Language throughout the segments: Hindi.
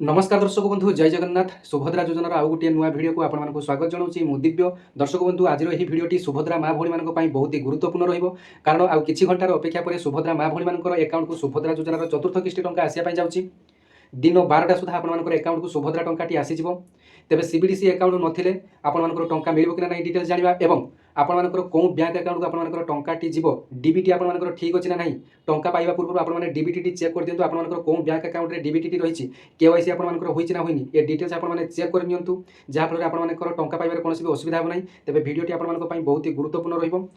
नमस्कार दर्शक बंधु जय जगन्नाथ सुभद्रा योजनार आउ गोटे नुआ भिडियो को आपको स्वागत जनाऊँ मु दिव्य दर्शक बंधु आज यह भिडियोटी सुभद्रा माँ भौणी मानी बहुत ही गुरुत्वपूर्ण रहिबो कारण आउ किछि घंटार अपेक्षा पर सुभद्रा माँ भौणी मानकर एकाउंट को सुभद्रा योजनार चतुर्थ किस्ती टंका आसिया जाउछि दिन 12टा सुधा आपनकर एकाउंट को सुभद्रा टंकाटी आसीजिवो तेबे सीबीडीसी एकाउंट नथिले आपनकर टंका मिलिबो कि ना नहीं डिटेल्स जानिबा एवं आपनकर कोन बैंक अकाउंट को आपनकर टंकाटी जीवो डीबीटी आपनकर ठीक अछि ना नहीं टंका पाइबा पूर्व आपन माने डीबीटी चेक कर दियंतु आपनकर कोन बैंक अकाउंट रे डीबीटी रहिछि केवाईसी आपनकर होइछि ना होइनी ए डिटेल्स आपन माने चेक कर नियंतु जहा फल आपनकर टंका पाइबार कोनोसी भी असुविधा हो नाही तेबे भिडियोटी आपनकर पई बहुत ही गुरुत्वपूर्ण रहिबो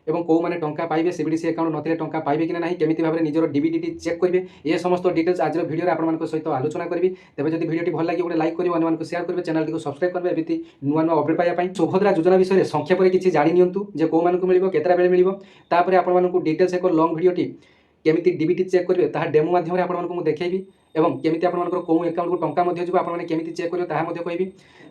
एवं कौ मैंने टंका पाइबे सीबीडीसी अकाउंट नथिले टंका पाइबे कि ना नहीं केमिति भाबरे निजर डीबीटी चेक करिवे ये समस्त डिटेल्स आज वीडियो आपन सहित आलोचना करी तेज जब वीडियो भल लगे गोटे लाइक करेंगे अन्य शेयर करेंगे चैनल को सब्सक्राइब करेंगे एमती नुआ नुआ अपडेट पाइबा सुभद्रा योजना विषय में संक्षेप में किसी जाणी नियंतु जे कौ मानक मिलिबो केतरा बेले मिलिबो तापर आपन डिटेल्स एक लॉन्ग वीडियोटी केमिति डीबीटी चेक करेंगे ताहा डेमो माध्यम आपको देखैबी एवं केमिति आपनकर कौ अकाउंट को टंका मध्य जिवो आपन केमिति चेक करिवे ताहा मध्य कहबी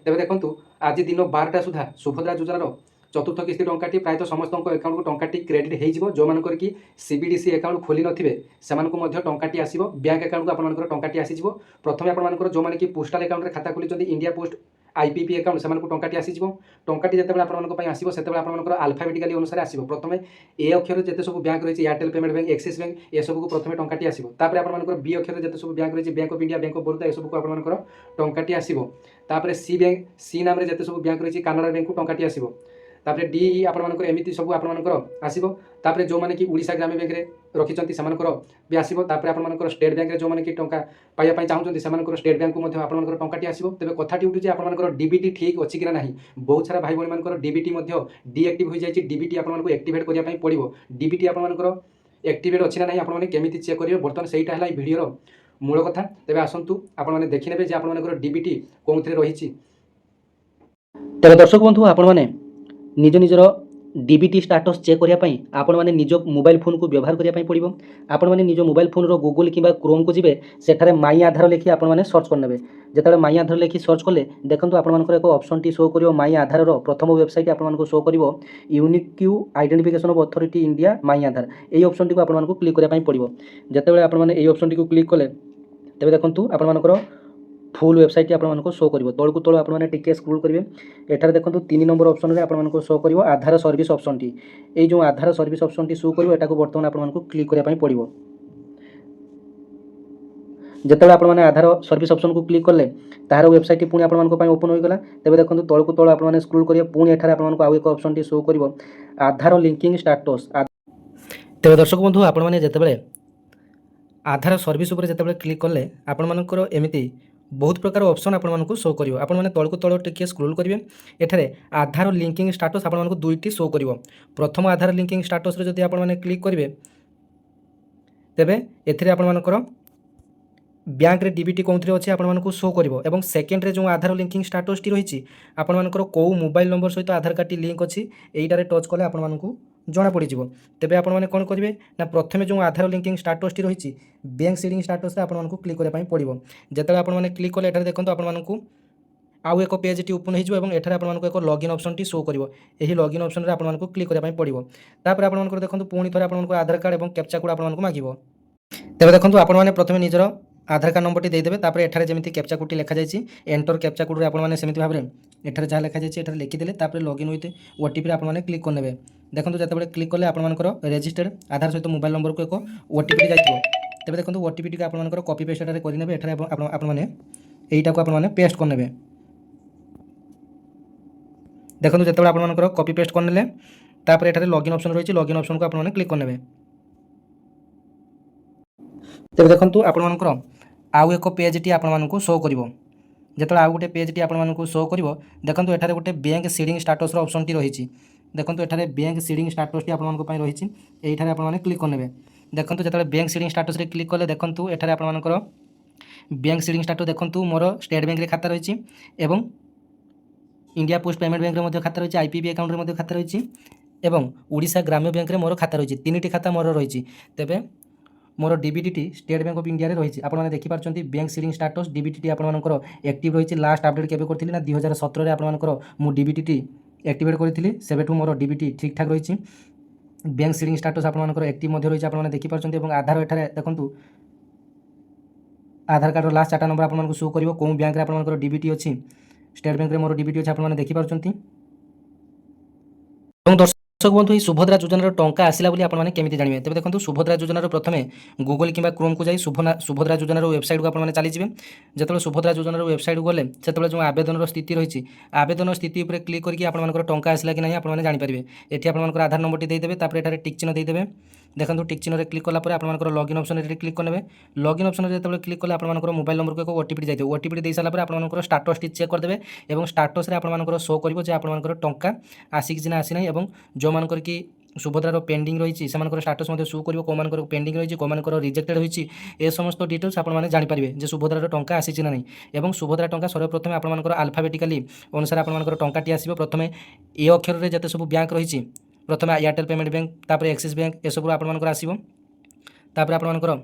तेबे देखंतु आज दिन 12टा सुधा सुभद्रा योजनार चतुर्थ किस्ती टंकाटी प्रायत समस्त अकाउंट को टंकाटी क्रेडिट हो जो मानकर कि सीबीडीसी अकाउंट खोली नथिबे सेमानकु मध्य टंकाटी आसीबो बैंक अकाउंट को आपनकर टंकाटी आसीजिवो प्रथमे आपनकर जो माने कि पोस्टल अकाउंट रे खाता खोली इंडिया पोस्ट आईपीपी अकाउंट सेमानकु टंकाटी आसीजिवो टंकाटी जेतेबेले आपनकर पई आसीबो सेतेबेले आपनकर अल्फाबेटिकली अनुसार आसीबो प्रथमे ए अक्षर जेते सब बैंक रहिछि Airtel payment bank Axis bank ए सब को प्रथमे टंकाटी आसीबो तापर आपनकर बी अक्षर जेते सब बैंक रहिछि Bank of India Bank of Baroda ए सब को आपनकर टंकाटी आसीबो तापर सी बैंक सी नाम रे जेते सब बैंक रहिछि कनाडा बैंक को टंकाटी आसीबो तापर डी आपनकर एमिति सब आपनकर आसीबो तापर जो माने कि ओडिशा ग्रामीण बैंक रे रखिचंती सेमानकर भी आसीबो तापर आपनकर स्टेट बैंक रे जो माने कि टंका पाइया पई चाहउचंती सेमानकर स्टेट बैंक को मध्ये आपनकर टंकाटी आसीबो तेबे कथाटी उठुची आपनकर डीबीटी ठीक अछि कि नाही बहुत सारा भाई बहन मानकर डीबीटी मध्ये डीएक्टिव हो जायछि डीबीटी आपनकर एक्टिवेट करिया पई पड़िबो डीबीटी आपनकर एक्टिवेट अछि ना नाही आपन माने केमिति चेक करिवे बर्तन सेटा हला भिडियो रो मूल कथा तेबे आसंतु आपन माने देखि नेबे जे आपन मानकर डीबीटी कोनथरे रहिछि तेबे दर्शक बंधु आपन माने निज निजर डीबीटी स्टाटस चेक करने आपण मैंने निज मोबाइल फोन को व्यवहार करने पड़ो आपण मैंने निज मोबाइल फोन रो गूगल कि क्रोम को जी सेठारे माई आधार लिखि आपण मैंने सर्च करने जिते माई आधार लिखि सर्च कले देखो आपंकर एक ऑप्शन टी शो कर माई आधार प्रथम वेबसाइट आपको शो कर unique identification of authority India my Aadhaar यही ऑप्शन टी आपको क्लिक करने पड़ो जिते आपने ऑप्शन टी क्लिक कले तेज देखो आपंकर फुल वेबसाइट आपको शो कर तौक तौर आपने टिके स्क्रोल करेंगे एठार देखो 3 नंबर ऑप्शन में आपको शो कर आधार सर्विस ऑप्शन टी ये जो आधार सर्विस ऑप्शन टी शो कर बर्तमान आपको क्लिक करने पड़ो जिते आपने आधार सर्विस ऑप्शन को क्लिक कले तार वेबसाइट पुणी आपको ओपन होगा तेज देखो तौक तौर आपने स्क्रोल करेंगे पुणी एठार आपको आउ एक ऑप्शन टी शो कर आधार लिंकिंग स्टाटस तेज दर्शक बंधु आपने जितेबाला आधार सर्विस उपर जितेबाला क्लिक कले आपंकर एमती बहुत प्रकार ऑप्शन आपको शो कर आपने तौक तौर टिके स्क्रोल करेंगे एठारे आधार लिंकिंग स्टाटस आपको दुईटी शो कर प्रथम आधार लिंकिंग स्टाटस जदि आपने क्लिक करेंगे तेबे एथिरे आपनकर बैंक रे डीबीटी कौन अच्छे आपको शो कर सेकेंड रे जो आधार लिंकिंग स्टाटस टी रही आपनकर कौ मोबाइल नंबर सहित आधार कार्ड टी लिंक अच्छी यहीटारे टच कले आपको जना पड़ तेबे आपण मैंने कौन करेंगे ना प्रथम जो आधार लिंकिंग स्टाटस टी रही बैंक सीडिंग स्टाटस आपको क्लिक करने पड़ो जिते आपने क्लिक कले एठारे देखो आपको आउ एक पेज टी ओपन होठार आपको एक लॉगिन ऑप्शन टी शो कर लॉगिन ऑप्शन में आपको क्लिक करने पड़ो तापर आपको देखो पुणी थे आपको आधार कार्ड और कैप्चा कोड आपको मांगो तेज देखो आपने प्रथम निजर आधार कार्ड नंबर टी देदेवे तापर एठारे जमी कैप्चा कोड टी लिखा जाए एंटर कैप्चा कोड आपने सेमती भाव में एठारे जहाँ लिखा जाए लिखिदे तापर लॉगिन विथ ओटीपी आपने क्लिक करने देखो जो क्लिक कले आपंकर रेजिस्टर्ड आधार सहित मोबाइल नंबर को एक ओटीपी जाइए तेज देखो ओटीपी टी आपंकर कॉपी पेस्ट करेंगे एठारे आपने यहीटा को आपने पेस्ट करने देखो जो आपंकर कॉपी पेस्ट करने तापर एठारे लॉगिन ऑप्शन रही लॉगिन ऑप्शन को आपने क्लिक करने तेज देखो आपंकर आउ एक पेज टी आपको शो कर जो आउ गोटे पेज टी आपको शो कर देखो एठारे गोटे bank seeding status option T रही देखो एठारे बैंक सीडिंग स्टाटस टी आपंकर रही यहीठारे आपने क्लिक करने देखो जो बैंक सीडिंग स्टाटस रे क्लिक कले देखो एठारे आपंकर बैंक सीडिंग स्टाटस देखो मोर स्टेट बैंक रे खाता रही एवं इंडिया पोस्ट पेमेंट बैंक रे खाता रही आईपीपी अकाउंट रे खाता रही एवं ओडिशा ग्राम्य बैंक रे मोर खाता रही 3टी खाता मोर रही तेबे मोर डीबीटी टी स्टेट बैंक ऑफ इंडिया रे रही आपने देखिपारछंती बैंक सीडिंग स्टाटस डीबीटी टी आपनकर एक्टिव रही लास्ट अपडेट केबे करथिली ना 2017 रे आपनकर मु डीबीटी टी एक्टिवेट करथिली सेबेठु मोर डीबीटी ठीक ठाक रही बैंक सीडिंग स्टाटस आपनकर एक्टिव मध्य रही आपने देखिपारछंती एवं आधार एठारे देखंतु आधार कार्ड लास्ट 4टा नंबर आपको शो कर कौन बैंक आप डीबीटी अच्छी स्टेट बैंक मोर डीबीटी अच्छे आपने देखिपुंट। दर्शक बंधु ये सुभद्रा योजनार टंका आसला आपने केमी जानवे तेज देखो सुभद्रा योजनार प्रथम गूगल कि क्रोम को जाई सुभद्रा योजनार वेबसाइट को आपने चलीजे जो सुभद्रा योजनार वेबसाइट को गले से जो आवेदन स्थिति रही आवेदन स्थिति पर क्लिक करके आपंकर टंका आसला कि नहीं आपने जानीपारे। ये आपंकर आधार नंबर देदेवे एठार टिक चिन्ह देदेवे देखो टिक चिन्ह क्लिक कलापर आपंकर लॉगिन ऑप्शन क्लिक करेंगे। लॉगिन ऑप्शन जो क्लिक कले आपंकर मोबाइल नंबर को एक ओटीपी जाइए ओटीपी दे सारापर आपंकर स्टाटस टी चेक करदे और स्टाटस आपंकर शो कर आपंकर टंका आसिक ना आसी ना जो मानकर कि सुभद्रार पेंडिंग रही से स्टाटस शो कर कौन पेंडिंग रही कौन रिजेक्टेड होती ए समस्त डिटेल्स आपने जानीपारे जे सुभद्रार टंका आसी ना नहीं। और सुभद्रा टंका सर्वप्रथम आपंकर आल्फाबेटिकाली अनुसार आपंकर टंकाटी आसो प्रथम ए अक्षर में जिते सब बैंक रही प्रथम एयरटेल पेमेंट बैंक तापर एक्सिस बैंक ए सब आपंकर आसो आपंकर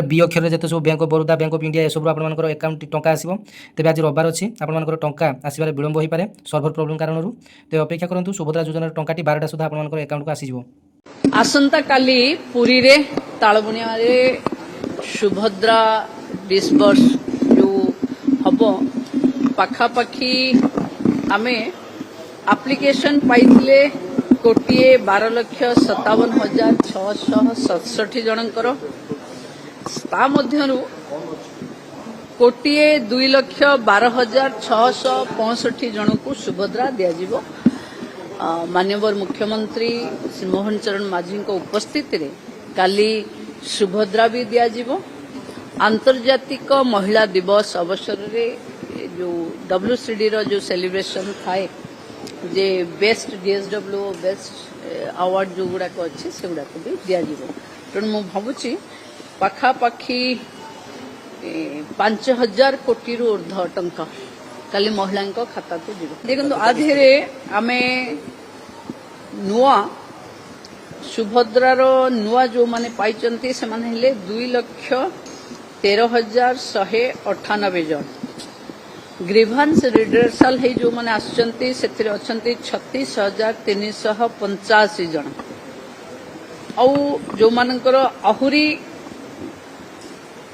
बी अक्षर में जिते सब bank of Baroda bank of India सब आपंकर अकाउंट टंका आसो। तेज आज रविवार अच्छी आपंकर टंका आसबार विलम्ब हो पाए सर्भर प्रोब्लेम कारण तो अपेक्षा करूँ सुभद्रा योजनार टंकाटी 12टा सुधा आपंकर अकाउंट को आसीज। आसंता काली पुरी रे तालबनिया रे सुभद्रा डिस्बर्स जो हब पाखापाखी आमे एप्लिकेशन पाइथिले 1,12,57,667 जनकर ता मध्यरु 1,02,12,665 जन को सुभद्रा दिया माननीय मुख्यमंत्री श्री मोहन चरण माझी उपस्थिति रे काली सुभद्रा भी दिया आंतर्जातिक महिला दिवस अवसर रे जो WCD रो जो सेलिब्रेशन थाए जे बेस्ट DSW बेस्ट अवार्ड जो गुड़ाक अच्छे से गुड़ाक भी दिया तेणु मु भावुची पाखापाखी 5,000 कोटी ऊर्ध्व टंका काली महिला खाता को जीव देखो आधे आमे नुआ सुभद्रार नुआ जो माने पाइचंती से माने हेले 2,13,198 जन ग्रीभांस रिडर्सल है जो माने आसचंती सेथिरे अछंती 36,385 जन औ जो मानकर आहुरी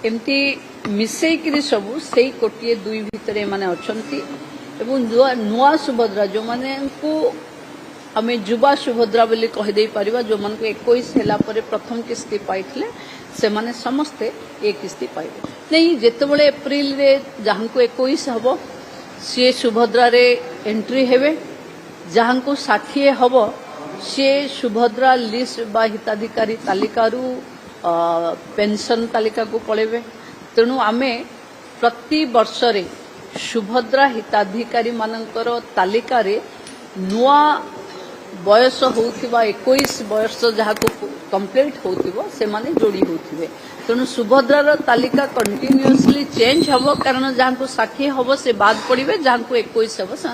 एमती मिसेकरी सबू से कोटिए दुई भितर माने अछंती एवं नुआ सुभद्रा जो माने को आमे युवा सुभद्रा बोली कहि दे परिबा जो मन को 21 हैला परे प्रथम किस्ती पाइथिले से माने समस्ते एक किस्ती पाइबे नहीं जेतेबेले एप्रिल रे जहां को 21 हबो से सुभद्रा रे एंट्री हेबे जहां को 60 हबो से सुभद्रा लिस्ट बा हिताधिकारी तालिकारु पेंशन तालिका को पळेबे तेणु आमे प्रति वर्ष रे सुभद्रा हिताधिकारी मानकर तालिका रे नुआ बयस होउथिबा 21 बयस जहाँ को कंप्लीट होउथिबो से माने जोड़ी होउथिबे तेणु सुभद्रार तालिका कंटिन्यूअसली चेंज हबो कारण जहाँ को 60 हबो से बाद पड़िबे जहाँ को 21 हबो से